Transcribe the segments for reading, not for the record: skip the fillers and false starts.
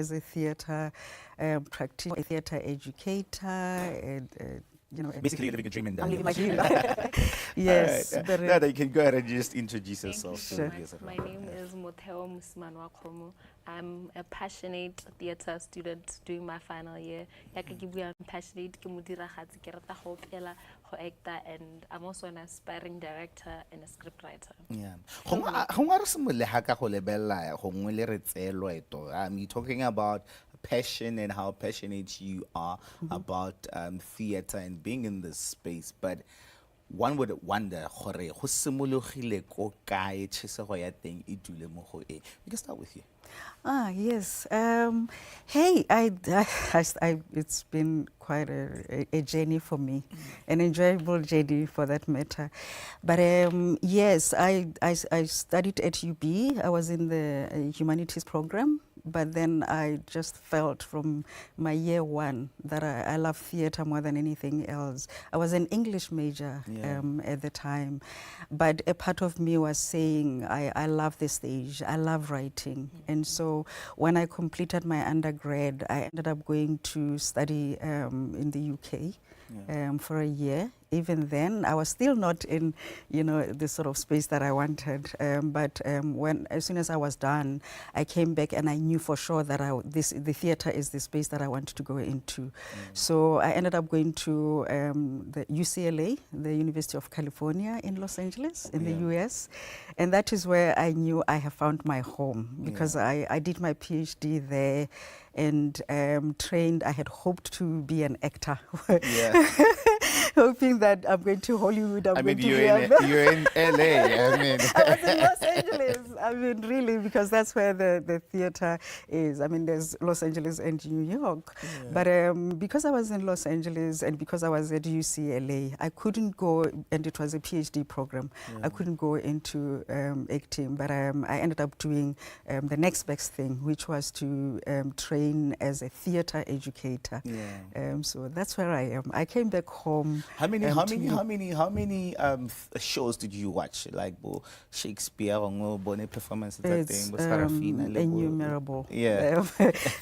as a theater practitioner, a theater educator, and Basically, you're living a dream in I'm living my dream. dream. Yes. Right. But, Now you can go ahead and just introduce Thank you yourself. so much. My name is Motheo Mosimanewakgomo. I'm a passionate theater student doing my final year. I'm passionate and I'm also an aspiring director and a scriptwriter. Yeah. You're talking about passion and how passionate you are about theater and being in this space, but one would wonder, we can start with you. Yes. Hey, it's been quite a journey for me, an enjoyable journey for that matter. But yes, I studied at UB. I was in the humanities program. But then I just felt from my year one that I love theater more than anything else. I was an English major at the time, but a part of me was saying, I love the stage, I love writing. And so when I completed my undergrad, I ended up going to study in the UK for a year. Even then, I was still not in, the sort of space that I wanted. But as soon as I was done, I came back and I knew for sure that the theater is the space that I wanted to go into. So I ended up going to the UCLA, the University of California in Los Angeles, in the US. And that is where I knew I have found my home, because I did my PhD there and trained. I had hoped to be an actor. Hoping that I'm going to Hollywood. You're in LA. I was in Los Angeles. Really, because that's where the theater is. There's Los Angeles and New York. But because I was in Los Angeles and because I was at UCLA, I couldn't go, and it was a PhD program. I couldn't go into acting, but I ended up doing the next best thing, which was to train as a theater educator. So that's where I am. I came back home. How many shows did you watch? Like Shakespeare or Bonnet performances? It's innumerable. Yeah.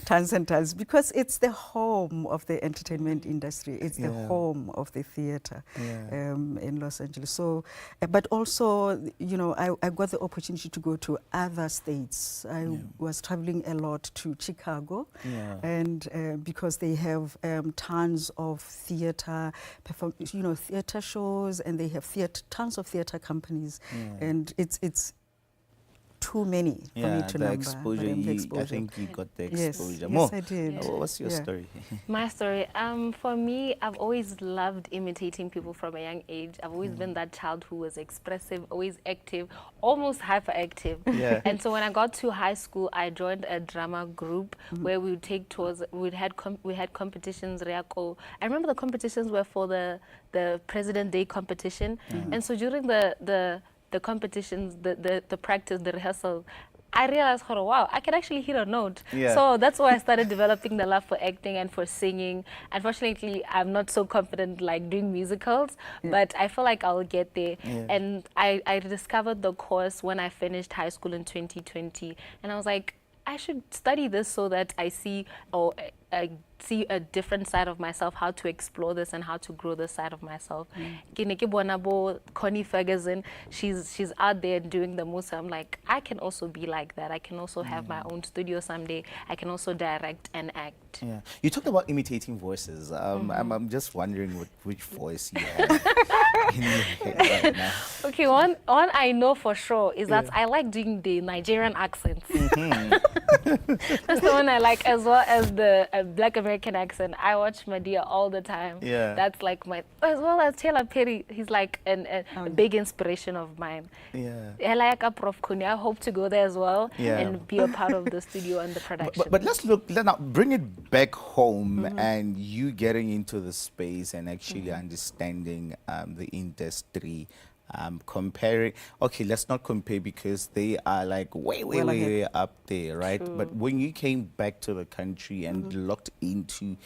Tons and tons, because it's the home of the entertainment industry. It's the home of the theater in Los Angeles. So, but also, I got the opportunity to go to other states. I was traveling a lot to Chicago, and because they have tons of theater theater shows, and they have tons of theater companies, and it's too many for me to number. Exposure, I think you got the exposure. Yes, I did. What's your story? My story, for me, I've always loved imitating people from a young age. I've always been that child who was expressive, always active, almost hyperactive. And so when I got to high school, I joined a drama group where we would take tours. We had competitions. I remember the competitions were for the President Day competition. And so during the competitions, the practice, the rehearsal, I realized, wow, I can actually hit a note. So that's why I started developing the love for acting and for singing. Unfortunately, I'm not so confident like doing musicals, but I feel like I'll get there. And I discovered the course when I finished high school in 2020. And I was like, I should study this so that I see see a different side of myself, how to explore this and how to grow this side of myself. Connie, she's out there doing the most. I'm like, I can also be like that. I can also have my own studio someday. I can also direct and act. You talked about imitating voices. I'm just wondering which voice you have in your head right now. Okay, one I know for sure is that I like doing the Nigerian accents. That's the one I like, as well as the Black American accent. I watch Motheo all the time. That's like as well as Taylor Perry. He's like a big inspiration of mine. I like a Prof. Connie. I hope to go there as well and be a part of the studio and the production. But let's now bring it back home and you getting into the space and actually understanding the industry. Comparing, okay, let's not compare because they are like way up there, right? But when you came back to the country and looked into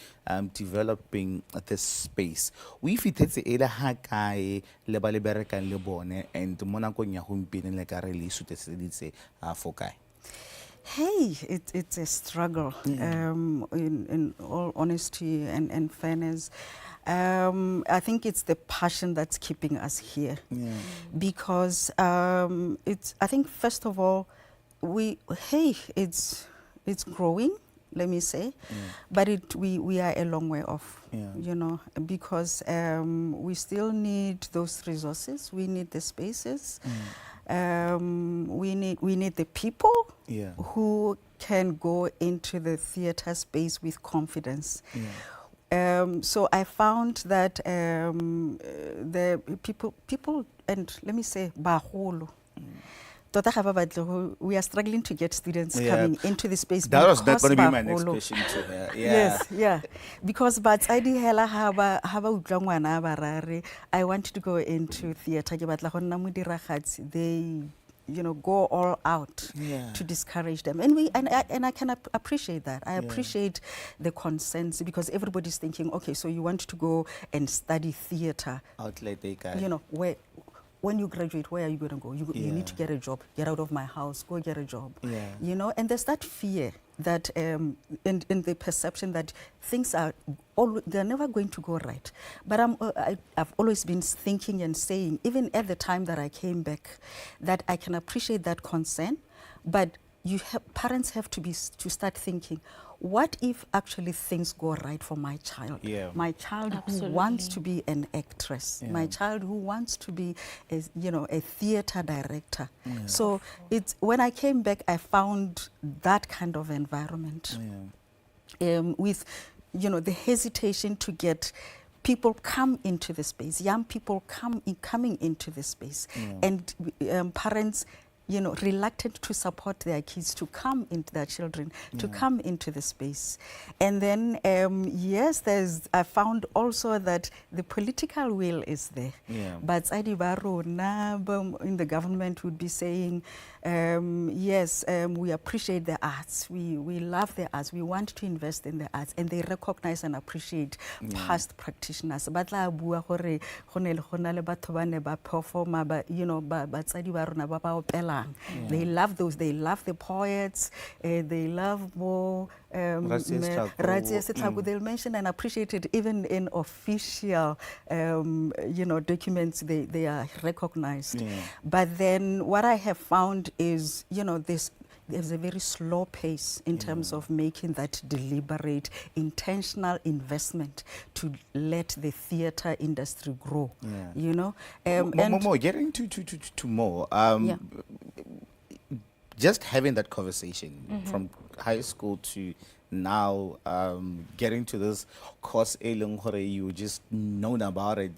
developing this space, we fitetse ela ha kae le ba le berekang le bone and mo nakong ya gompieno le ka re le sutetse for kae? Hey, it's a struggle, in all honesty and fairness. I think it's the passion that's keeping us here. Because I think, first of all, it's growing, let me say, but we are a long way off, you know, because we still need those resources, we need the spaces. We need the people who can go into the theatre space with confidence. So I found that the people, and let me say, baholo. We are struggling to get students coming into the space. That was not going to be my next question to her. Yes, because but I want to go into theatre. They, you know, go all out to discourage them, and I can appreciate that. I appreciate the consent, because everybody's thinking, okay, so you want to go and study theatre. You know, when you graduate, where are you going to go? You need to get a job. Get out of my house. Go get a job. You know, and there's that fear that, in the perception that things are they're never going to go right. But I've always been thinking and saying, even at the time that I came back, that I can appreciate that concern, but parents have to start thinking, what if actually things go right for my child? My child who wants to be an actress, my child who wants to be a theater director. So when I came back, I found that kind of environment, with, you know, the hesitation to get people come into the space, young people coming into the space, and parents, you know, reluctant to support their kids to come into their children, to come into the space. And then, yes, I found also that the political will is there. But in the government would be saying, yes, we appreciate the arts. We love the arts. We want to invest in the arts, and they recognize and appreciate past practitioners. But you know, they love those. They love the poets. They love more. They'll mention and appreciate it even in official, you know, documents. They are recognized. But then what I have found is, you know, there's a very slow pace in terms of making that deliberate, intentional investment to let the theatre industry grow. You know, getting to more. Just having that conversation from high school to now, getting to this course, you just known about it.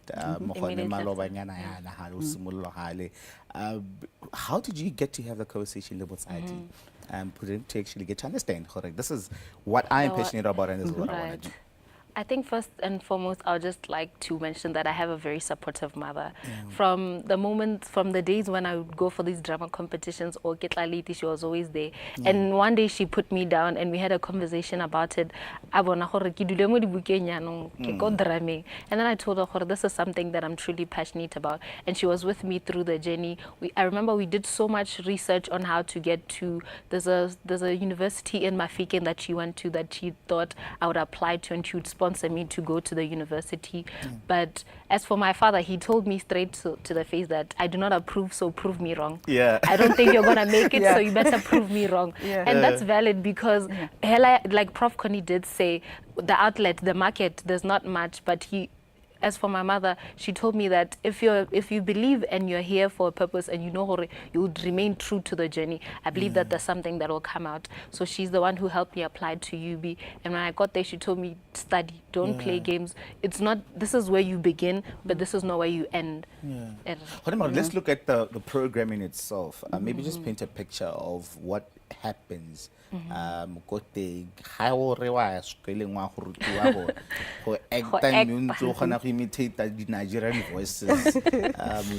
How did you get to have the conversation with society and to actually get to understand? This is what I'm passionate about, and this is what I want to do. I think first and foremost, I would just like to mention that I have a very supportive mother. From the days when I would go for these drama competitions or Ketlaliti, she was always there. And one day she put me down and we had a conversation about it. And then I told her, this is something that I'm truly passionate about. And she was with me through the journey. I remember we did so much research on how to get to, there's a university in Mafikeng that she went to that she thought I would apply to, and she would sponsor me to go to the university. But as for my father, he told me straight to the face that I do not approve, so prove me wrong. I don't think you're going to make it, so you better prove me wrong. And that's valid because, like Prof. Connie did say, the outlet, the market, there's not much, but as for my mother, she told me that if you believe and you're here for a purpose and you know you would remain true to the journey, I believe that there's something that will come out. So she's the one who helped me apply to UB. And when I got there, she told me, study, don't play games. It's not, this is where you begin, but this is not where you end. Let's look at the programming itself. Maybe just paint a picture of what happens. What imitate the Nigerian voices.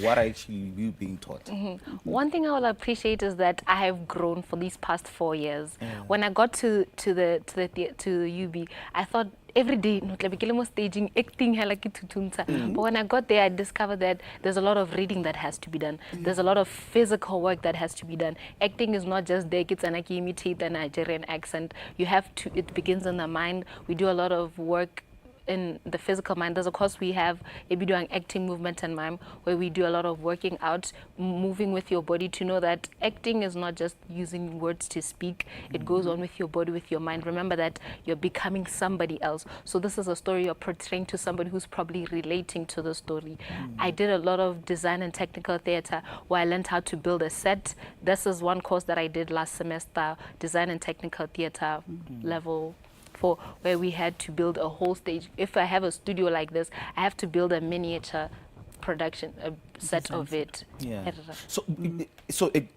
What are actually you being taught? One thing I will appreciate is that I have grown for these past 4 years. When I got to UB, I thought every day, no, staging, acting, but when I got there, I discovered that there's a lot of reading that has to be done. There's a lot of physical work that has to be done. Acting is not just there, it's an imitate the Nigerian accent. You have to, it begins in the mind. We do a lot of work in the physical mind. There's a course we have, doing acting, movement and mime, where we do a lot of working out, moving with your body to know that acting is not just using words to speak. It goes on with your body, with your mind. Remember that you're becoming somebody else. So this is a story you're portraying to somebody who's probably relating to the story. I did a lot of design and technical theater where I learned how to build a set. This is one course that I did last semester, design and technical theater level 4, where we had to build a whole stage. If I have a studio like this, I have to build a miniature production, a set of it. Yeah. So it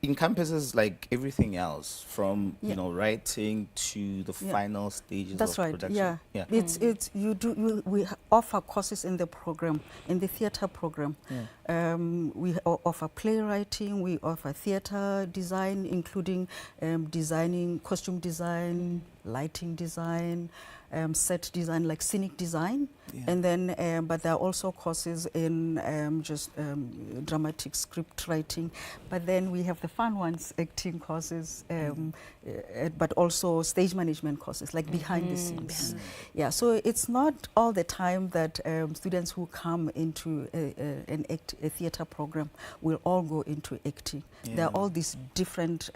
encompasses like everything else from you know, writing to the final stages That's of right. production. It's we offer courses in the program, in the theater program. We offer playwriting, we offer theater design, including designing, costume design, lighting design, set design, like scenic design. And then, but there are also courses in just dramatic script writing. But then we have the fun ones, acting courses, but also stage management courses, like behind the scenes. Yeah, so it's not all the time that students who come into a theater program will all go into acting. There are all these different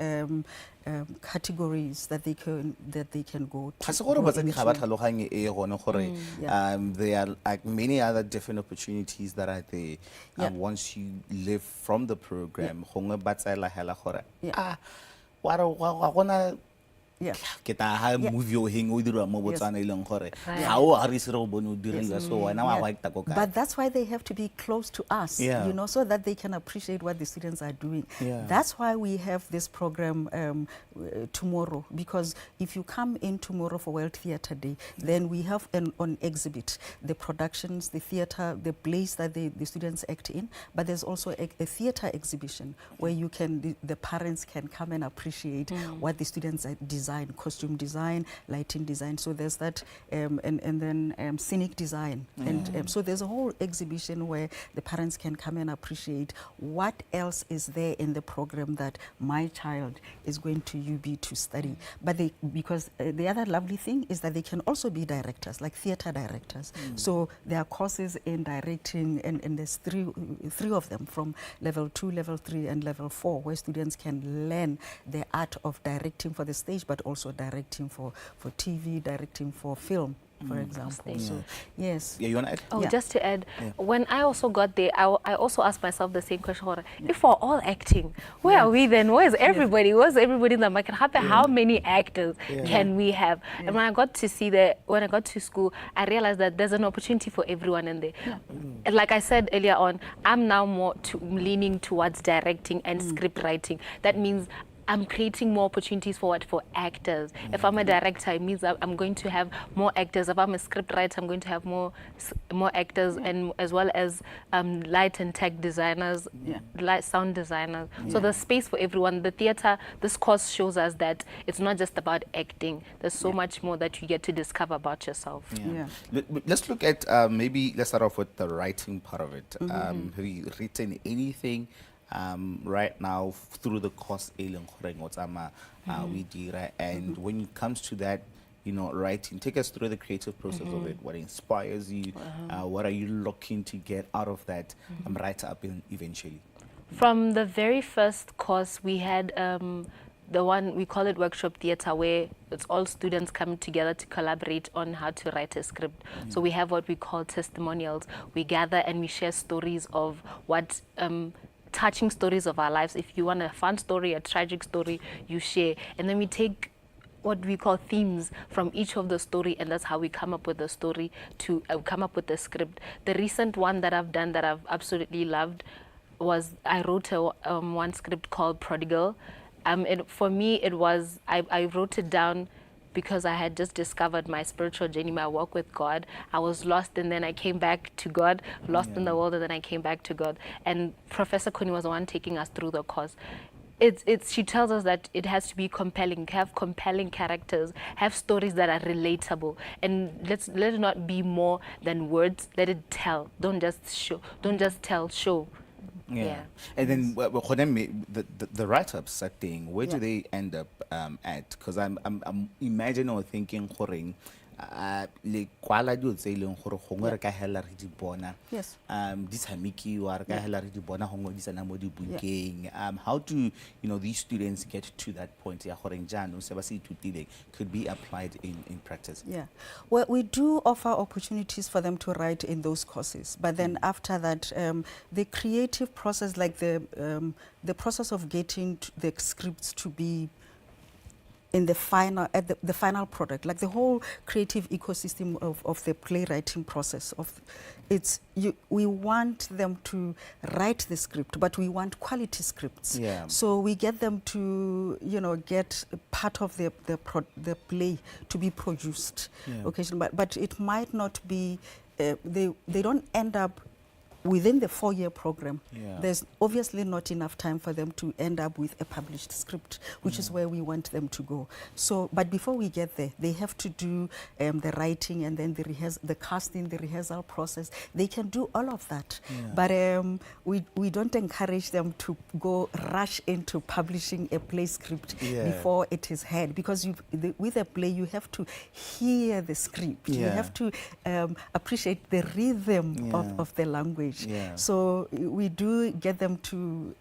categories that they can go to. There are like many other different opportunities that are there once you live from the program. Kita ha movie o heng o dira mo Botswana ileng gore ha o a re sere o bone o dirila so wena wa wa ita go ka. But that's why they have to be close to us, you know, so that they can appreciate what the students are doing. That's why we have this program tomorrow, because if you come in tomorrow for World Theatre Day, then we have on exhibit the productions, the theatre, the plays that the students act in, but there's also a theatre exhibition where you can, the parents can come and appreciate what the students design, costume design, lighting design. So there's that, and then scenic design. And so there's a whole exhibition where the parents can come and appreciate what else is there in the program that my child is going to UB to study. But because the other lovely thing is that they can also be directors, like theater directors. So there are courses in directing, and there's three of them, from level 2, level 3, and level 4, where students can learn the art of directing for the stage, but also directing for TV, directing for film, for example. So, yes. Yeah, you want to add? Oh, just to add, when I also got there, I also asked myself the same question. If we're all acting, where are we then? Where's everybody? Where's everybody in the market? How many actors can we have? And when I got to see that, when I got to school, I realized that there's an opportunity for everyone in there. And like I said earlier on, I'm now more leaning towards directing and script writing. That means I'm creating more opportunities for actors. If I'm a director, it means I'm going to have more actors. If I'm a script writer, I'm going to have more actors, and as well as light and tech designers, light sound designers. So there's space for everyone. The theater, this course shows us that it's not just about acting. There's so much more that you get to discover about yourself. Let's look at maybe let's start off with the writing part of it. Have you written anything right now through the course and when it comes to that, you know, writing, take us through the creative process of it. What inspires you? What are you looking to get out of that write up eventually? From the very first course, we had the one, we call it workshop theater, where it's all students coming together to collaborate on how to write a script. So we have what we call testimonials. We gather and we share stories of what touching stories of our lives. If you want a fun story, a tragic story, you share. And then we take what we call themes from each of the story, and that's how we come up with the story to come up with the script. The recent one that I've done that I've absolutely loved was I wrote one script called Prodigal. For me, it was, I wrote it down because I had just discovered my spiritual journey, my walk with God. I was lost, and then I came back to God, lost in the world, and then I came back to God. And Professor Connie was the one taking us through the course. she tells us that it has to be compelling, have compelling characters, have stories that are relatable, and let it not be more than words. Let it tell. Don't just show. Don't just tell. Show. Yeah. And then the write-ups are thing, where do they end up at? Because I'm imagining or thinking le kwala dio tse ileng gore gongwe re ka hela re di bona Yes. di tshamekiwa re ka hela re di bona gongwe di tsena mo dibukeng. How do these students get to that point ya gore jaanong se ba se ithutile could be applied in practice? Yeah, well, we do offer opportunities for them to write in those courses, but then after that, the creative process, like the process of getting the scripts to be in the final, at the final product, like the whole creative ecosystem of the playwriting process. We want them to write the script, but we want quality scripts. Yeah. So we get them to, get part of the play to be produced occasionally, but it might not be. They don't end up within the 4-year program. There's obviously not enough time for them to end up with a published script, which is where we want them to go. So, but before we get there, they have to do the writing and then the casting, the rehearsal process. They can do all of that. But we don't encourage them to go rush into publishing a play script before it is heard, because with a play you have to hear the script. You have to appreciate the rhythm of the language. So we do get them to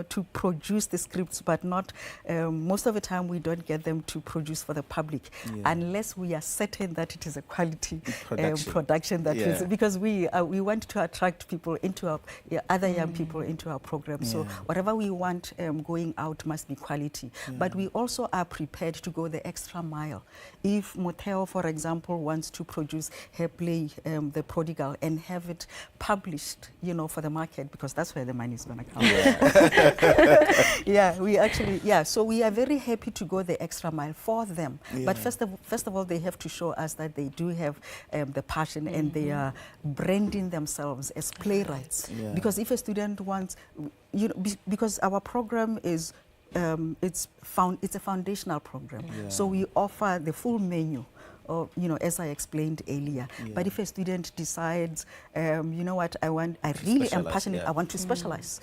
to produce the scripts, but not most of the time we don't get them to produce for the public unless we are certain that it is a quality production that is, because we want to attract people into our other young people into our program. So whatever we want going out must be quality. But we also are prepared to go the extra mile. If Motheo, for example, wants to produce her play, The Prodigal, and have it published, for the market, because that's where the money is going to come. We actually, so we are very happy to go the extra mile for them. But first of all, they have to show us that they do have the passion and they are branding themselves as playwrights. Because if a student wants, because our program is, it's a foundational program. So we offer the full menu. Or, as I explained earlier. But if a student decides, what, I really am passionate, I want to specialize,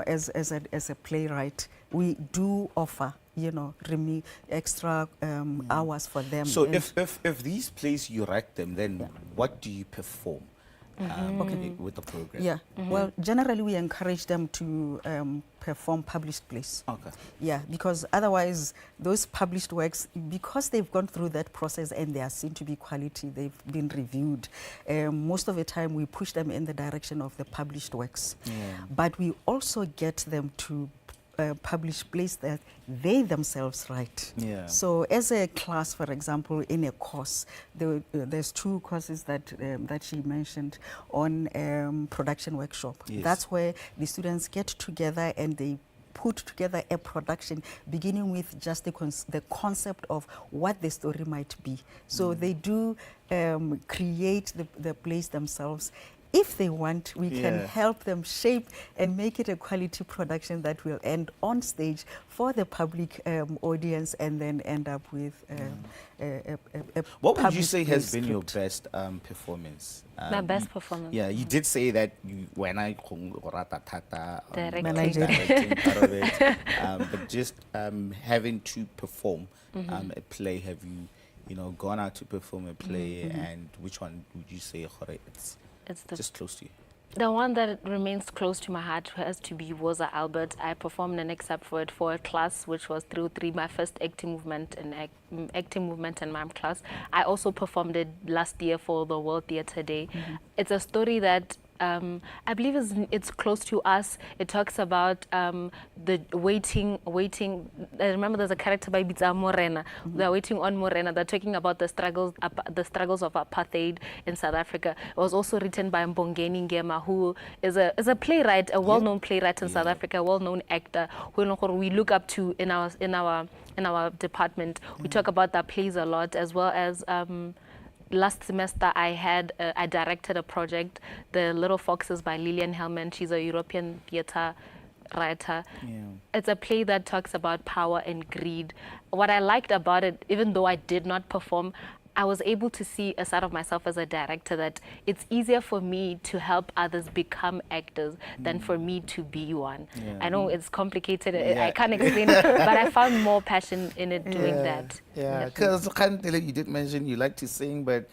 as a playwright, we do offer, extra hours for them. So if these plays you write them, then what do you perform? With the program? Well, generally we encourage them to perform published plays. Because otherwise those published works, because they've gone through that process and they are seen to be quality, they've been reviewed, most of the time we push them in the direction of the published works. But we also get them to publish plays that they themselves write. So as a class, for example, in a course, there's 2 courses that she mentioned on production workshop. That's where the students get together and they put together a production beginning with just the concept of what the story might be. So they do create the plays themselves. If they want, we can help them shape and make it a quality production that will end on stage for the public audience and then end up with a What would you say has been your best performance? My best performance? You did say that when I directing part of it, but just having to perform a play, have you gone out to perform a play, and which one would you say it's just close to you? The one that remains close to my heart has to be Woza Albert. I performed an excerpt for it for a class, which was through my first acting movement and mime class. I also performed it last year for the World Theatre Day. It's a story that I believe it's close to us. It talks about the waiting. I remember there's a character by Bitsa Morena. They're waiting on Morena. They're talking about the struggles of apartheid in South Africa. It was also written by Mbongeni Ngema, who is a playwright, a well-known playwright in South Africa, a well-known actor who we look up to in our department. We talk about their plays a lot, as well as last semester I directed a project, The Little Foxes by Lillian Hellman. She's a European theatre writer. Yeah. It's a play that talks about power and greed. What I liked about it, even though I did not perform, I was able to see a side of myself as a director that it's easier for me to help others become actors than for me to be one. Yeah. I know it's complicated, Yeah. I can't explain it, but I found more passion in it doing that. Yeah, because you did mention you like to sing, but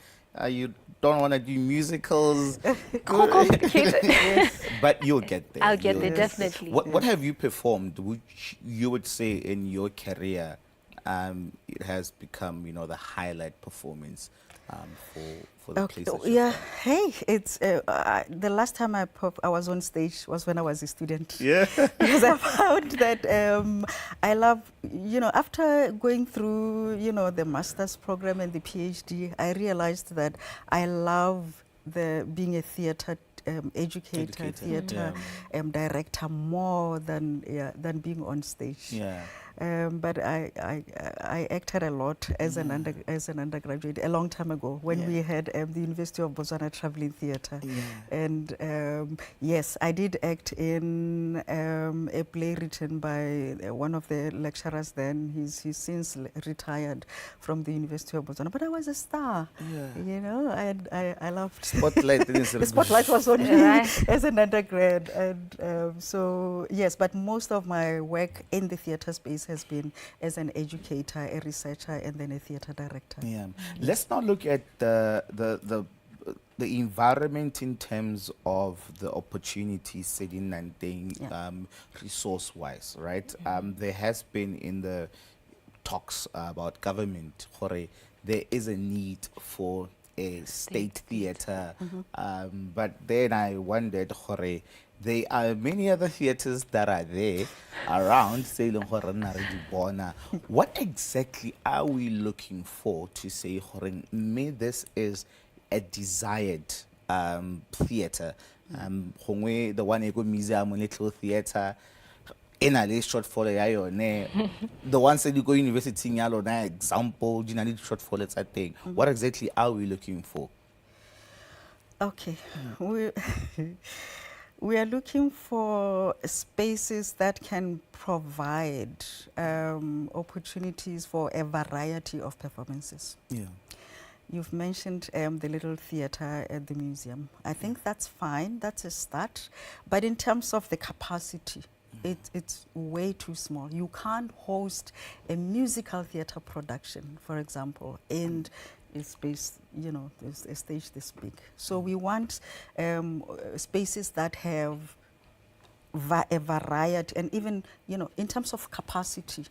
you don't want to do musicals. Complicated. Yes. But you'll get there. I'll get You'll there, get definitely. What have you performed, which you would say in your career, it has become, the highlight performance for the Okay. places? Yeah. Hey, it's the last time I was on stage was when I was a student. Yeah. Because I found that I love, after going through, the master's program and the PhD, I realized that I love being a theater educator, theater director more than being on stage. Yeah. But I acted a lot as an undergraduate a long time ago when we had the University of Botswana Traveling Theatre. Yeah. And yes, I did act in a play written by one of the lecturers then. He's since retired from the University of Botswana. But I was a star, and I loved Spotlight. the spotlight was on me as an undergrad. And so, yes, but most of my work in the theatre space has been as an educator, a researcher, and then a theatre director. Yeah. Let's now look at the environment in terms of the opportunities setting and thing, resource-wise, right? There has been in the talks about government, there is a need for a state theatre, but then I wondered, there are many other theatres that are there around. What exactly are we looking for to say, this is a desired theatre? The one ego museum, little theatre, in a list short for the ones that you go university in example, short for let's thing. What exactly are we looking for? Okay. We are looking for spaces that can provide opportunities for a variety of performances. Yeah. You've mentioned the little theatre at the museum. I think that's fine, that's a start. But in terms of the capacity, it's way too small. You can't host a musical theatre production, for example, and a space, a stage this big. So we want spaces that have a variety, and even, in terms of capacity,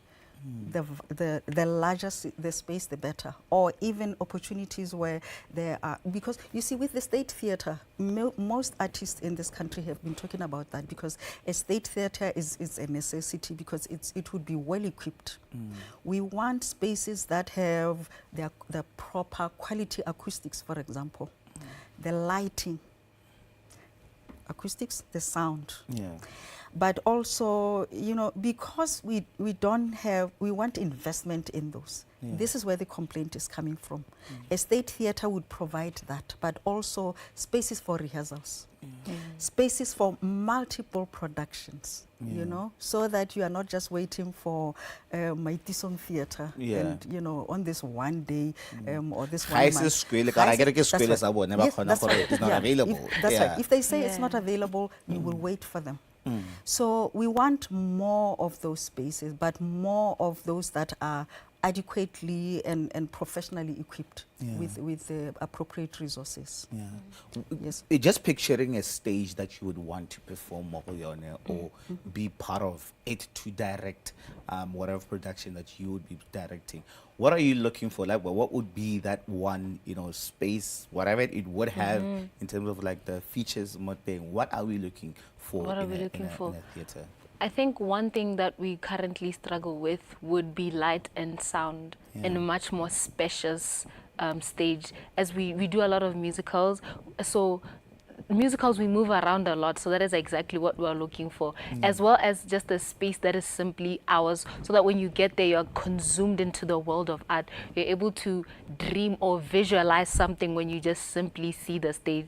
the larger the space, the better. Or even opportunities where there are, because you see, with the state theatre, most artists in this country have been talking about that, because a state theatre is a necessity, because it would be well equipped. We want spaces that have the proper quality acoustics, for example, the lighting, acoustics, the sound. Yeah. But also, because we want investment in those. Yeah. This is where the complaint is coming from. A state theatre would provide that, but also spaces for rehearsals, spaces for multiple productions, so that you are not just waiting for my Tisong theatre and, on this one day or this one month. It's not available. That's right. If they say it's not available, you will wait for them. So we want more of those spaces, but more of those that are adequately and professionally equipped with the appropriate resources. Yes. Just picturing a stage that you would want to perform or be part of it, to direct whatever production that you would be directing. What are you looking for? Like, what would be that one, space, whatever it would have in terms of like the features, what are we looking for? What are we looking for? In a theater? I think one thing that we currently struggle with would be light and sound in a much more spacious stage, as we do a lot of musicals. So musicals, we move around a lot, so that is exactly what we're looking for, as well as just a space that is simply ours, so that when you get there, you're consumed into the world of art. You're able to dream or visualize something when you just simply see the stage.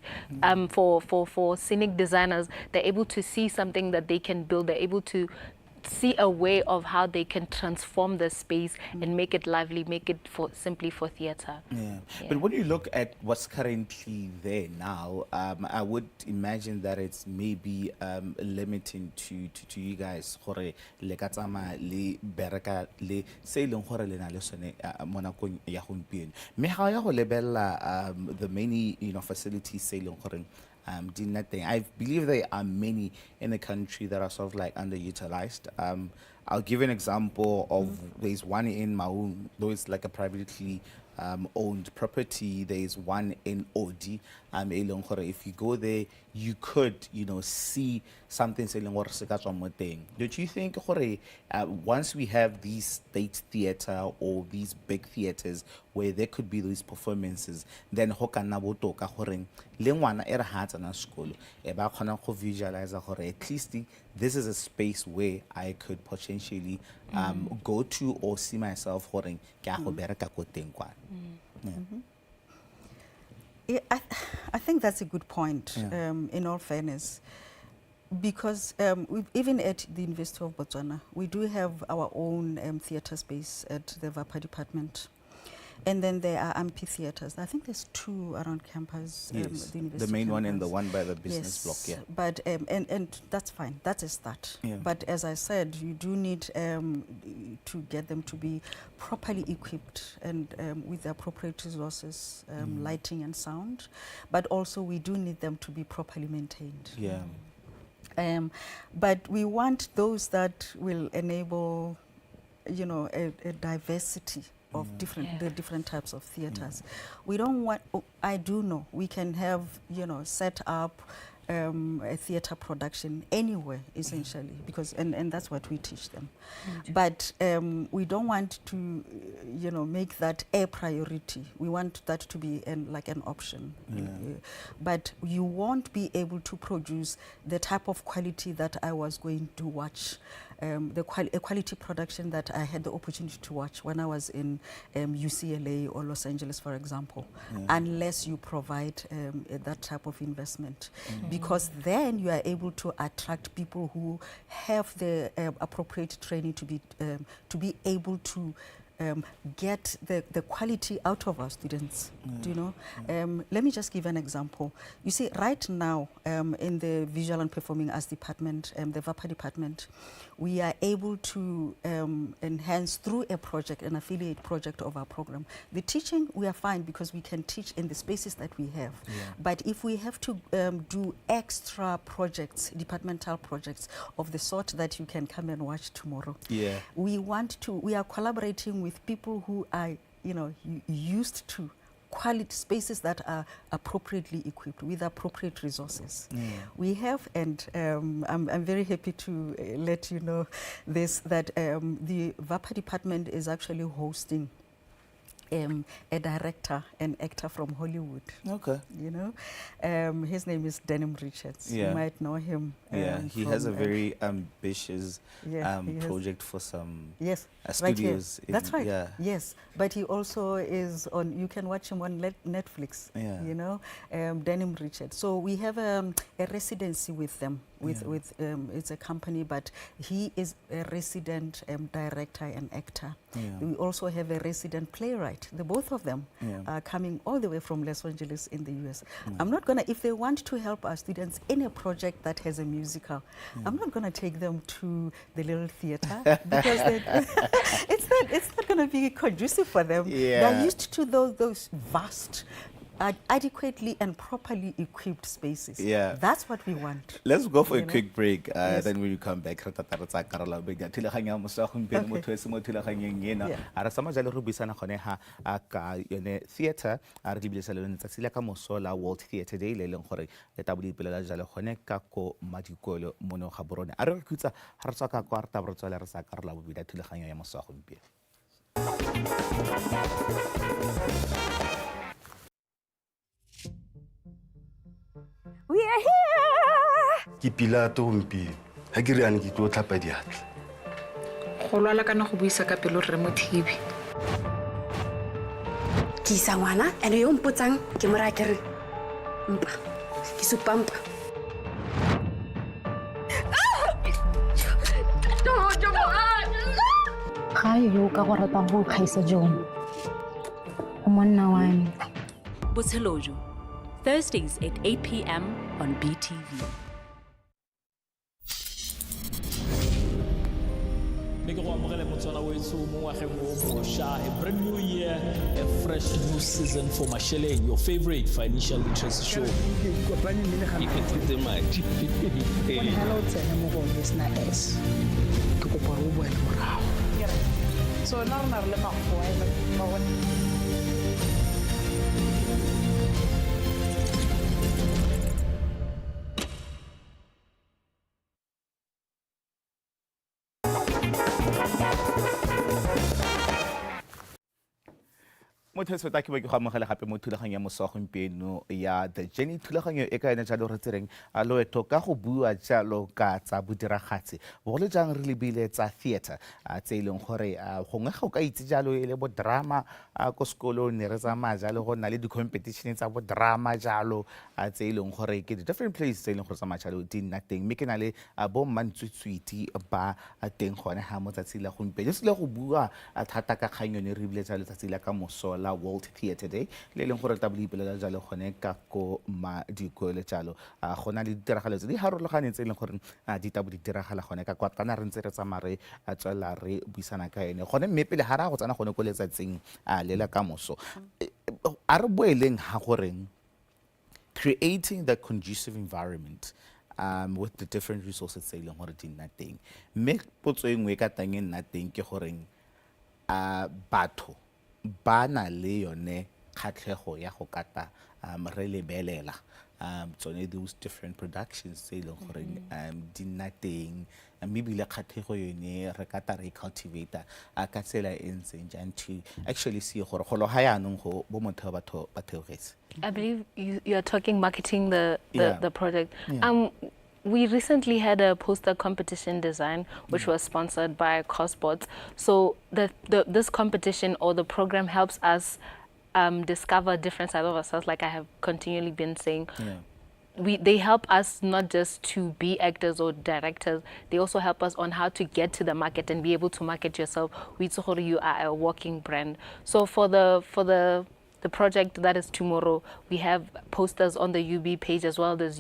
For scenic designers, they're able to see something that they can build. They're able to see a way of how they can transform the space and make it lively, make it simply for theater. Yeah. But when you look at what's currently there now, I would imagine that it's maybe limiting to you guys. Gore le ka tsama le bereka le se leng gore le na le sone mo nakong ya gompieno. Me ga ya go lebella the many facilities se leng gore did nothing. I believe there are many in the country that are sort of like underutilized. I'll give an example of there's one in Maun, though it's like a privately owned property. There is one in Odi. If you go there, you could, see something. Don't you think, once we have these state theater or these big theaters where there could be these performances, then visualize at least this is a space where I could potentially go to or see myself Yeah, I think that's a good point, in all fairness, because even at the University of Botswana, we do have our own theatre space at the Rapoo department. And then there are amphitheaters. I think there's 2 around campus. Yes, the the main one and the one by the business block. Yeah, but and that's fine. That's a start. Yeah. But as I said, you do need to get them to be properly equipped and with the appropriate resources, lighting and sound. But also, we do need them to be properly maintained. Yeah. But we want those that will enable, a diversity of the different types of theaters. We don't want, I do know, we can have, set up a theater production anywhere, essentially, because, and that's what we teach them. But we don't want to, make that a priority. We want that to be like an option. But you won't be able to produce the type of quality that I was going to watch, a quality production that I had the opportunity to watch when I was in UCLA or Los Angeles, for example, unless you provide that type of investment. Because then you are able to attract people who have the appropriate training to be able to get the quality out of our students. Do you know? Let me just give an example. You see, right now in the Visual and Performing Arts department, the Rapoo department, we are able to enhance through a project, an affiliate project of our program. The teaching, we are fine because we can teach in the spaces that we have. But if we have to do extra projects, departmental projects of the sort that you can come and watch tomorrow, we are collaborating with people who are, used to quality spaces that are appropriately equipped with appropriate resources. We have, and I'm very happy to let you know this, that the Rapoo department is actually hosting a director and actor from Hollywood. Okay. His name is Denim Richards. You might know him. He has a very ambitious project for some studios. Right. That's right. Yes, but he also is on. You can watch him on Netflix. Denim Richards. So we have a residency with them. It's a company, but he is a resident director and actor. We also have a resident playwright. The both of them are coming all the way from Los Angeles in the US. I'm not gonna, if they want to help our students in a project that has a musical, I'm not gonna take them to the little theater because it's not gonna be conducive for them. They're used to those vast, adequately and properly equipped spaces. That's what we want. Let's go for a quick break. Then when you come back, theater World Theater Day le leng gore le tabodi pele jale gone ka ko madikolo mono ga borone a re khutsa ha re tswa ka kwa re tabro tswela re sa ka re la bobedi thulaganyo ya mosagompieno. We are Ke Pilato gompieno. Ha ke riane ke tlo tlhapa diatla. Go lwala kana go buisa ka pelo re mo thibi. Ke isa ngwana ene yo mpotsang ke mo raya ke re mpa ke supa mpa. Ga yo ka go ratang go kgaisa John. O monna wa me. Botshelojo, Thursdays at 8 p.m. on BTV. Make a brand new year, a fresh new season for Mashele, your favorite financial literacy show. So now na re le magwa Motheo se ta ke ba ke go amogela gape mo thulaganyo ya mosegompieno ya the journey thulaganyo e ka ena jalo re tsereng a loeto ka go bua jalo ka tsa bodiragatsi bogolo jang re lebile tsa theater tse e leng gore gongwe ga o ka itse jalo e le bo drama ko sekolong ne re tsamaya jalo go nna le di-competition tsa bo drama jalo tse e leng gore ke di-different places tse e leng gore tsamaya jalo di nna teng mme ke na le bo mantswitswiti ba teng gone ga mo tsatsi la gompieno se le go bua thata ka kgang yone re bile jalo tsatsi la ka mosola World Theatre Day le leng gore tla boipelela jalo gone ka ko madikole jalo go na le ditiragalo tse di harologaneng tse e leng gore di tabo di diragala gone ka kwatana re ntse re tsamare a tswela re buisana ka ene gone mme pele ga ra go tsana gone ko letsatsing le la ka moso a re boeleng ha goreng creating the conducive environment with the different resources tse e leng gore di nna teng mme potso e nngwe ka tang e nna teng ke goreng batho ba na le yone kgatlhego ya go kata re lebelela tsone those different productions tse e leng gore di nna teng mme ebile kgatlhego yone re kata re cultivator ka tsela e ntseng jang to actually see gore go lo ga yaanong go bo Motheo batho ba theogetse. I believe you are talking marketing the project. Yeah. We recently had a poster competition design, which was sponsored by Cosbots. So this competition or the program helps us discover different sides of ourselves, like I have continually been saying. Yeah. They help us not just to be actors or directors, they also help us on how to get to the market and be able to market yourself. You are a walking brand. So for the project that is tomorrow, we have posters on the UB page as well as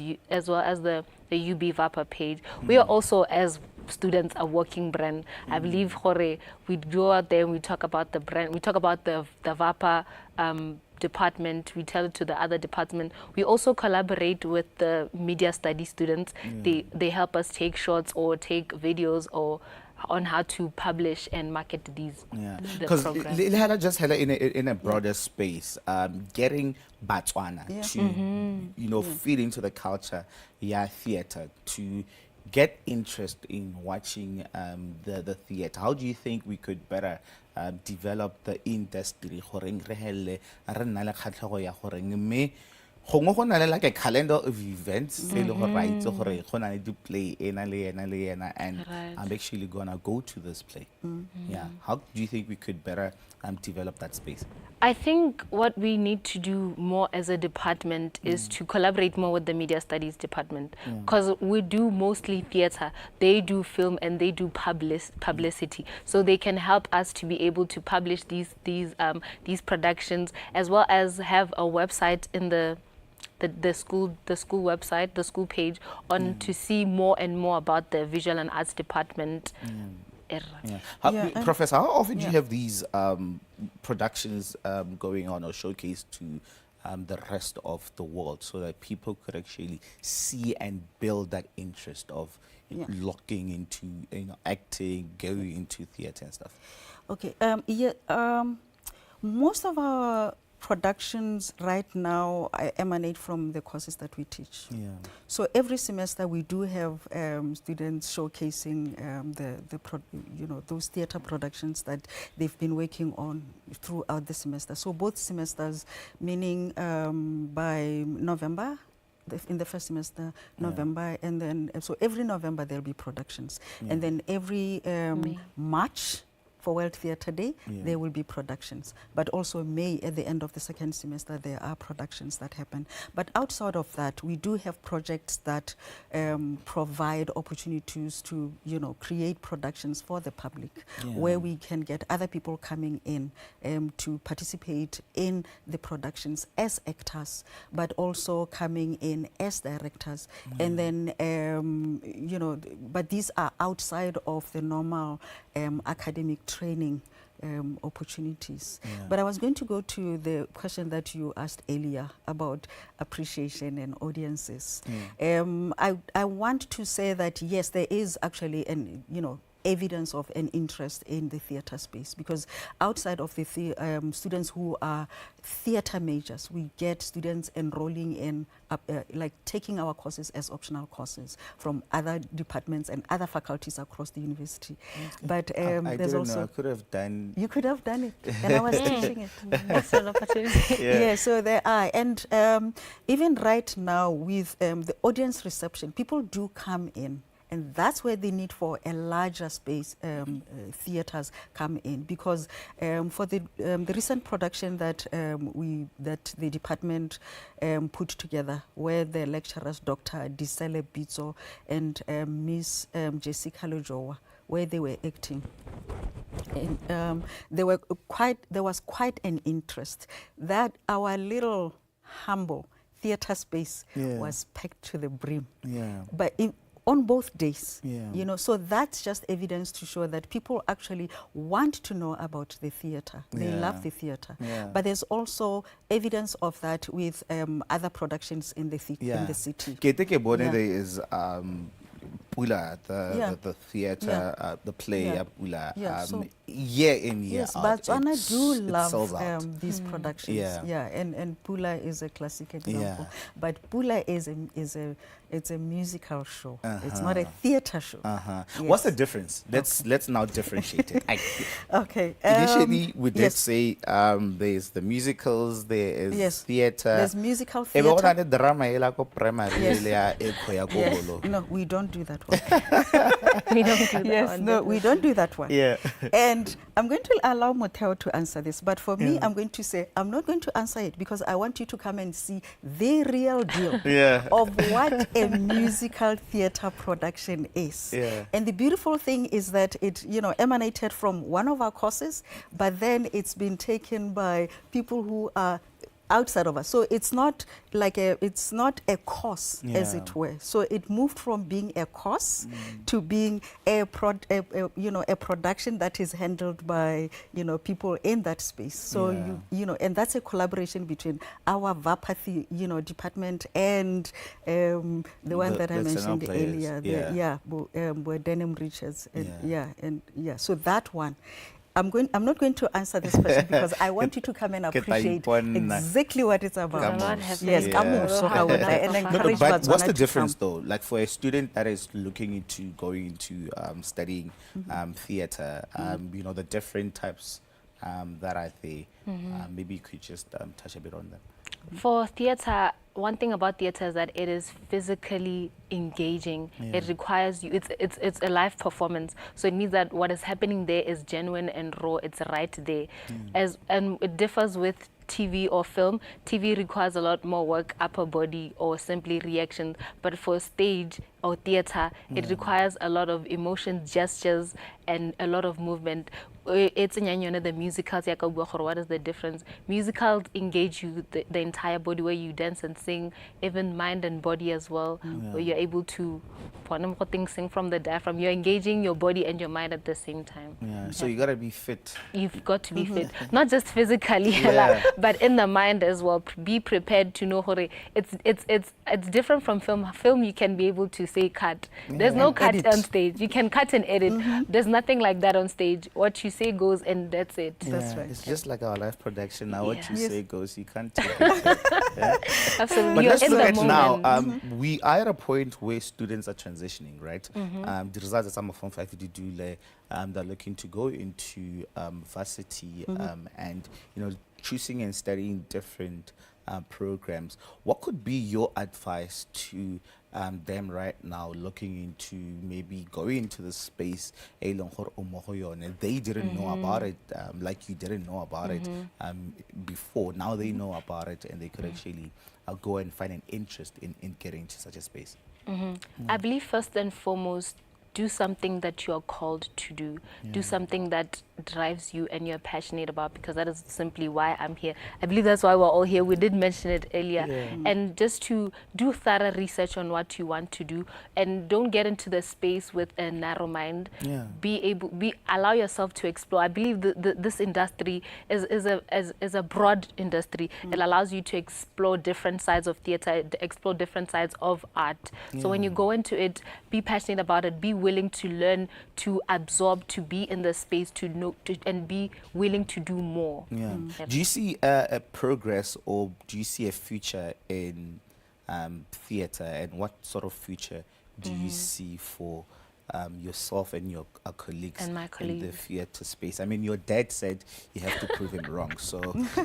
the UB VAPA page. We are also, as students, a working brand. I believe we go out there and we talk about the brand, we talk about the VAPA department, we tell it to the other department. We also collaborate with the media studies students. They help us take shots or take videos or on how to publish and market these. Because just in a broader space, getting Botswana to feed into the culture, theater, to get interest in watching the theater. How do you think we could better develop the industry? Gongwe go na le like a calendar of events se le go right gore go na le di play ena le ena and I'm actually gonna go to this play. Yeah, how do you think we could better develop that space? I think what we need to do more as a department is to collaborate more with the media studies department, because we do mostly theater, they do film and they do publicity, so they can help us to be able to publish these productions, as well as have a website in the school website, the school page, on to see more and more about the visual and arts department. Professor, how often do you have these productions going on or showcased to the rest of the world, so that people could actually see and build that interest of looking into acting, going into theater and stuff? Okay. Most of our productions right now emanate from the courses that we teach. So every semester we do have students showcasing those theater productions that they've been working on throughout the semester. So both semesters, meaning by November, in the first semester, November, and then so every November there'll be productions, and then every March for World Theatre Day, there will be productions. But also May, at the end of the second semester, there are productions that happen. But outside of that, we do have projects that provide opportunities to, create productions for the public, where we can get other people coming in to participate in the productions as actors, but also coming in as directors. And then, but these are outside of the normal academic training opportunities. But I was going to go to the question that you asked earlier about appreciation and audiences. I want to say that yes, there is actually evidence of an interest in the theatre space, because outside of the students who are theatre majors, we get students enrolling in like taking our courses as optional courses from other departments and other faculties across the university. But I there's didn't also know. I could have done. You could have done it, and I was teaching it. That's an opportunity. Yeah, so there are, and even right now with the audience reception, people do come in. And that's where the need for a larger space theatres come in, because for the recent production that the department put together, where the lecturers, Dr. Disele Bitso and Miss Jessica Lojowa, where they were acting, and there was quite an interest that our little humble theatre space was packed to the brim. But on both days, so that's just evidence to show that people actually want to know about the theatre. They love the theatre. But there's also evidence of that with other productions in the city. There is Pula, the theatre, the play, Pula, so year in, year out. Yes, Botswana do love these productions. And Pula is a classic example. But Pula it's a musical show. It's not a theatre show. What's the difference? Let's now differentiate it. Okay. Initially, we did say there's the musicals, there is theatre. There's musical theatre. No, we don't do that one. We don't do that one. No, we don't do that one. And I'm going to allow Motheo to answer this, but for me, I'm going to say, I'm not going to answer it because I want you to come and see the real deal of what a musical theatre production is. And the beautiful thing is that it, emanated from one of our courses, but then it's been taken by people who are outside of us. So it's not like it's not a course, as it were. So it moved from being a course to being a production that is handled by people in that space. So and that's a collaboration between our VAPA department and the one that I mentioned earlier. Where Denham Richards. So that one. I'm not going to answer this question because I want you to come and appreciate exactly what it's about. And encourage but what's the difference though? Like for a student that is looking into going into studying theatre, the different types that are there. Maybe you could just touch a bit on them. For theatre, one thing about theatre is that it is physically engaging. It requires you. It's a live performance, so it means that what is happening there is genuine and raw. It's right there, and it differs with TV or film. TV requires a lot more work, upper body or simply reaction. But for stage or theatre, it requires a lot of emotions, gestures, and a lot of movement. It's the musicals. What is the difference? Musicals engage you the entire body, where you dance and sing, even mind and body as well, where you're able to sing from the diaphragm. You're engaging your body and your mind at the same time. So you gotta be fit. You've got to be fit, not just physically, but in the mind as well. Be prepared to know it's different from film. Film you can be able to say cut. There's no cut on stage. You can cut and edit. There's nothing like that on stage. What you say say goes, and that's it. That's right. It's just like our live production now. What you Yes. say goes, you can't take it. Yeah? Absolutely. But You're let's in look the at moment. now. We are at a point where students are transitioning, right? The results that some of them 5 do, they're looking to go into varsity and choosing and studying different programs. What could be your advice to them right now looking into maybe going into the space they didn't know about it, like you didn't know about it before. Now they know about it, and they could actually go and find an interest in getting into such a space. I believe first and foremost, do something that you are called to do. Do something that drives you and you're passionate about, because that is simply why I'm here. I believe that's why we're all here. We did mention it earlier. And just to do thorough research on what you want to do, and don't get into the space with a narrow mind. Allow yourself to explore. I believe this industry is a broad industry. It allows you to explore different sides of theater, explore different sides of art. So when you go into it, be passionate about it, be willing to learn, to absorb, to be in the space, to know, and be willing to do more. Do you see a progress, or do you see a future in theater, and what sort of future do you see for yourself and your colleagues And my in the colleagues. theater space? I mean, your dad said you have to prove him wrong, so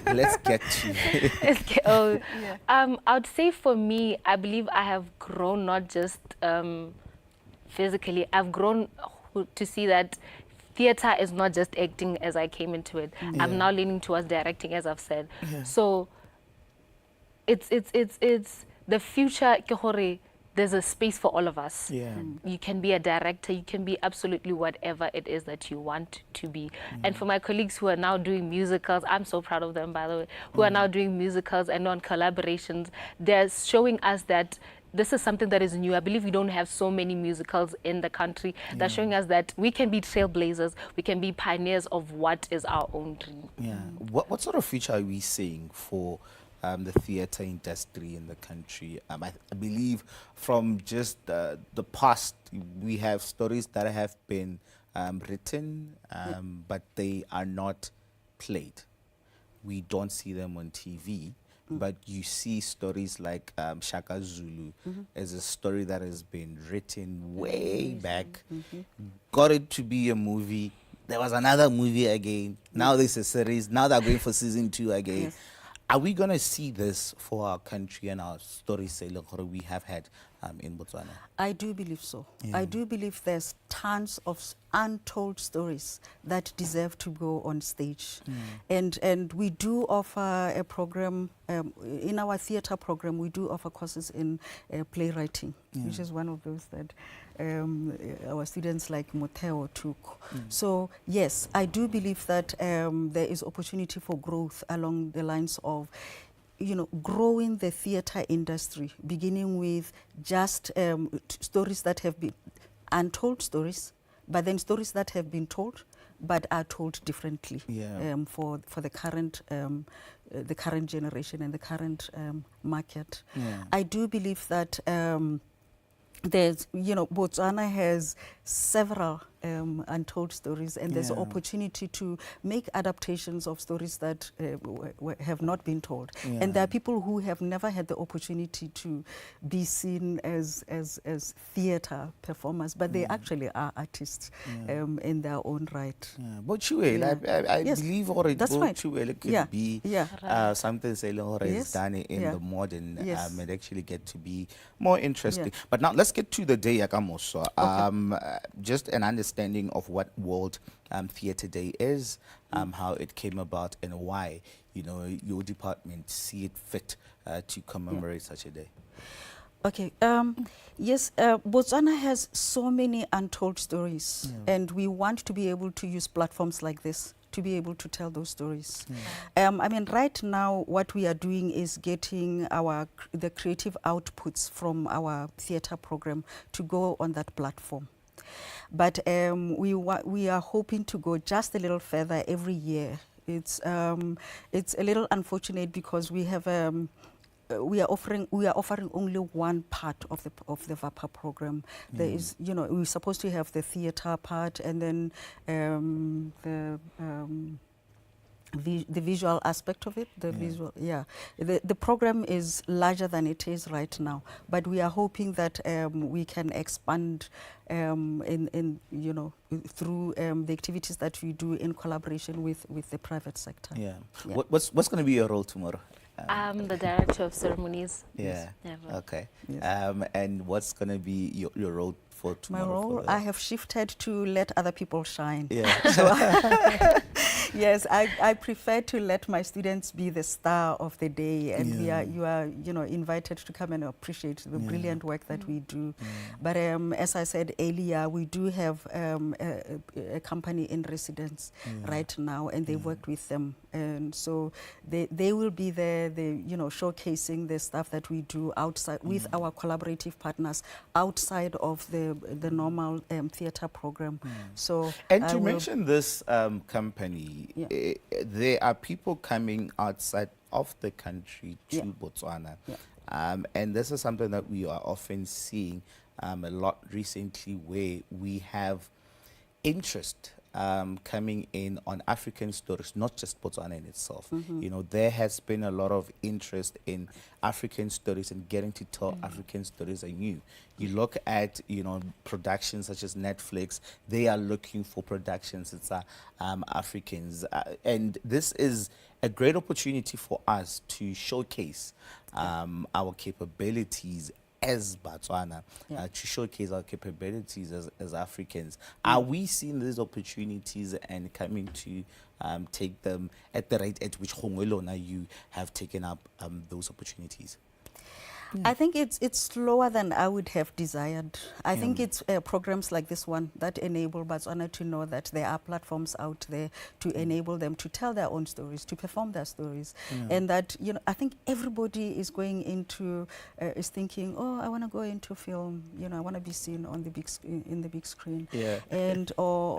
let's get to I would say for me, I believe I have grown, not just physically. I've grown to see that theater is not just acting as I came into it. I'm now leaning towards directing, as I've said. So it's the future. There's a space for all of us. You can be a director, you can be absolutely whatever it is that you want to be. And for my colleagues who are now doing musicals, I'm so proud of them, by the way, who are now doing musicals and on collaborations, they're showing us that this is something that is new. I believe we don't have so many musicals in the country. They're showing us that we can be trailblazers, we can be pioneers of what is our own dream. What sort of future are we seeing for the theater industry in the country? I believe from just the past, we have stories that have been written, but they are not played. We don't see them on TV. But you see stories like Shaka Zulu as a story that has been written way back, got it to be a movie. There was another movie again. Now there's a series. Now they're going for season 2 again. Are we going to see this for our country and our stories we have had in Botswana? I do believe so. I do believe there's tons of untold stories that deserve to go on stage. And we do offer a program, in our theater program, we do offer courses in playwrighting, which is one of those that our students like Motheo took. So yes, I do believe that there is opportunity for growth along the lines of growing the theater industry, beginning with just stories that have been untold stories, but then stories that have been told but are told differently for the current generation and the current market. I do believe that there's, Botswana has several untold stories, and there's opportunity to make adaptations of stories that have not been told. And there are people who have never had the opportunity to be seen as theater performers, but they actually are artists in their own right. But I believe already that's right. Could be something is done in the modern and actually get to be more interesting. But now let's get to the day Yakamoso. Just an understanding of what World Theatre Day is, how it came about, and why your department see it fit to commemorate such a day. Okay. Yes, Botswana has so many untold stories, and we want to be able to use platforms like this to be able to tell those stories. I mean, right now, what we are doing is getting the creative outputs from our theatre program to go on that platform. But we are hoping to go just a little further every year. It's a little unfortunate because we have we are offering only one part of the VAPA program. There is, we're supposed to have the theater part, and then the visual aspect of it, the program is larger than it is right now, but we are hoping that we can expand through the activities that we do in collaboration with the private sector. What's going to be your role tomorrow? I'm the director of ceremonies. Okay. And what's going to be your role for tomorrow? My role, I have shifted to let other people shine. Yeah. Yes, I prefer to let my students be the star of the day, and you are invited to come and appreciate the brilliant work that we do. But as I said earlier, we do have a company in residence right now, and they worked with them, and so they will be there, showcasing the stuff that we do outside with our collaborative partners outside of the normal theatre program. So, and to mention this company, there are people coming outside of the country to Botswana. And this is something that we are often seeing a lot recently, where we have interest coming in on African stories, not just Botswana in itself. There has been a lot of interest in African stories and getting to tell African stories anew. You look at, productions such as Netflix, they are looking for productions that are Africans. And this is a great opportunity for us to showcase our capabilities as Botswana, to showcase our capabilities as Africans. Are we seeing these opportunities and coming to take them at the rate at which you have taken up those opportunities? I think it's slower than I would have desired. I think it's programs like this one that enable Botswana to know that there are platforms out there to enable them to tell their own stories, to perform their stories, and that I think everybody is going into is thinking, oh, I want to go into film, I want to be seen on the big in the big screen, and or